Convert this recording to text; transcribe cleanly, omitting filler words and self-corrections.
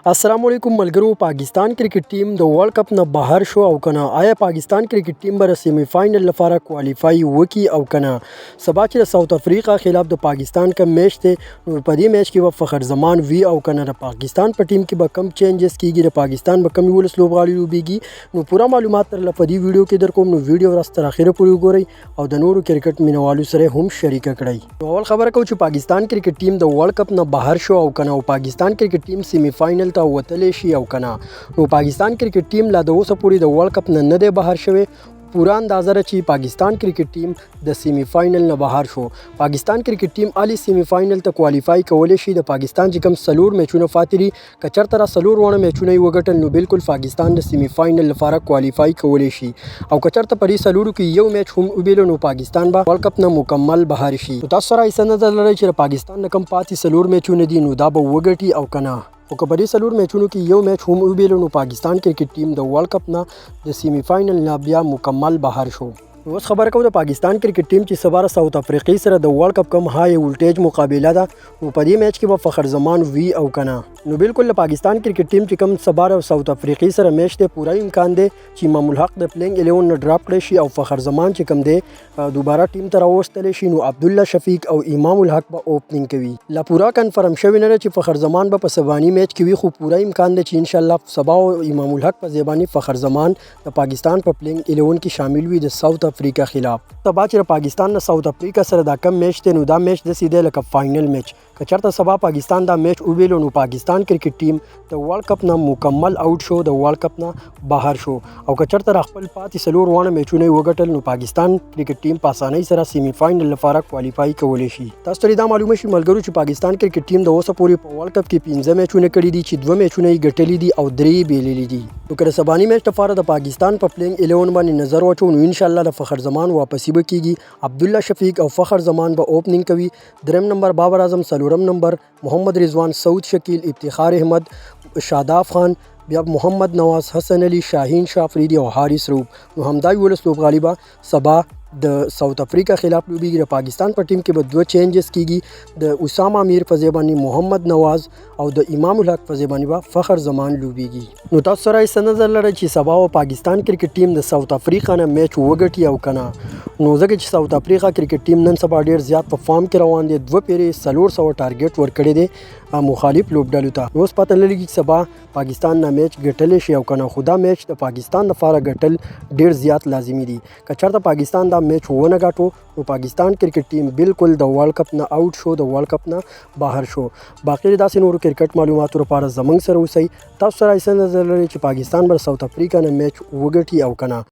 السلام علیکم ملګرو. پاکستان کرکټ ټیم د ورلد کپ نه بهر شو او کنه آیا پاکستان کرکټ ټیم به سیمی فائنل لپاره کوالیفای وکي او کنه سبا چې د ساوث افریقا خلاف د پاکستان کا میچ ته نو په دې میچ کې به فخر زمان وی او کنه د پاکستان په ټیم کې به کم چینجز کیږي د پاکستان به کم ولس لوبغاړي لوبيږي نو پوره معلومات تر لپاره دی ویډیو کې در کوم نو ویډیو راست تر اخره پورې وګورئ او د نورو کرکټ مینوالو سره هم شریک کړئ. نو اول خبره کوم چې پاکستان کرکټ ټیم د ورلد کپ نه بهر شو او کنه او پاکستان کرکټ ټیم سیمی فائنل ته وتلی شي او کنه نو پاکستان کرکټ ټیم لا د اوسه پورې د ورلد کپ نه دی بهر شوی. پورا اندازه را چې پاکستان کرکټ ټیم د سیمی فائنل نه بهر شو. پاکستان کرکټ ټیم علي سیمی فائنل ته کوالیفای کولی شي. د پاکستان چې کوم سلور میچونه فاتري کچرته را سلور ونه میچونه وګټل نو بالکل پاکستان د سیمی فائنل لپاره کوالیفای کولی شي او کچرته پرې سلورو کې یو میچ هم وبیلو نو پاکستان به ورلد کپ نه مکمل بهر شي. تاسو سره ایسه نظر لرئ چې پاکستان نه کوم پاتې سلور میچونه دي نو دا به وګټي او کنه او کبډي سلور میچونو کې یو میچ هم وبیلو نو پاکستان کرکټ ټیم د ورلد کپ نه د سیمی فائنل نه بیا مکمل بهر شو. اوس خبره کوم د پاکستان کرکټ ټیم چې سبا ساوث افریقی سره د ورلد کپ کم های ولټیج مقابله ده نو په دې میچ کې به فخر زمان وی او کنه نو بالکل پاکستان کرکټ ټیم چې کم سبا ساوث افریقی سره میچ ته پوره امکان دی چې امام الحق د پلینګ 11 نه ډراپ کړي شي او فخر زمان چې کم دی دوباره ټیم ته راوستل شي نو عبد الله شفیق او امام الحق به اوپننګ کوي. لا پورا کنفرم شوی نه چې فخر زمان به په سبانی میچ کې وي خو پوره امکان دی چې ان شاء الله سبا امام الحق په زبانی فخر زمان د پاکستان په پلینګ 11 کې شامل وي د ساوث افریقا خلاف. سبا چې پاکستان نه ساوث افریقا سره دا کم میچ ته نو دا میچ د سیده لکه فائنل میچ کچرته سبا پاکستان دا میچ وبیلو نو پاکستان کرکټ ټیم د ورلد کپ نه مکمل آوټ شو د ورلد کپ نه بهر شو او کچرته خپل پاتې سلور وانه میچونه وګټل نو پاکستان کرکټ ټیم په اسانۍ سره سیمی فائنل لپاره کوالیفای کولی شي. تاسو ته دا معلومه شي ملګرو چې پاکستان کرکټ ټیم د اوسه پورې په ورلد کپ کې 15 میچونه کړي دي چې 2 میچونه یې ګټلي دي او 3 بیللي دي. نو کله سبانی میچ لپاره د پاکستان په پلینګ 11 باندې نظر واچو نو ان شاء الله د فخر زمان واپسی به کیږي. عبد الله شفیق او فخر زمان به اوپننګ کوي. دریم نمبر بابر اعظم، څلورم نمبر محمد رضوان، سعود شکیل، افتخار احمد، شاداب خان، بیا محمد نواز، حسن علی، شاهین شاه افریدی او حارث روب. نو همدای ولس لوبغاړي به سبا د ساوث افریقا خلاف لوبیږي. د پاکستان په ټیم کې به 2 چینجز کیږي. د اسامه امیر په ځای باندې محمد نواز او د امام الحق په ځای باندې به فخر زمان لوبیږي. نو تاسو سره یې نظر لرئ چې سبا پاکستان کرکټ ټیم د ساوث افریقا نه میچ وګټي او کنه نو ځکه چې ساوث افریقا کرکټ ټیم نن سبا ډیر زیات په فارم کې روان دي. 2 پیری 400 ټارګټ ورکړي دي مخالف لوبډلو ته. اوس پته لري چې سبا پاکستان نه میچ ګټل شي او کنه خدا میچ د پاکستان لپاره ګټل ډیر زیات لازمي دي. کچرته پاکستان دا میچ ونه ګټو نو پاکستان کرکټ ټیم بالکل د ورلد کپ نه آوټ شو، د ورلد کپ نه بهر شو. باقي داسې نورو کرکټ معلوماتو لپاره زمنګ سره اوسئ. تاسو سره ایسه نظر لري چې پاکستان بر ساوث افریقا نه میچ وګټي او کنه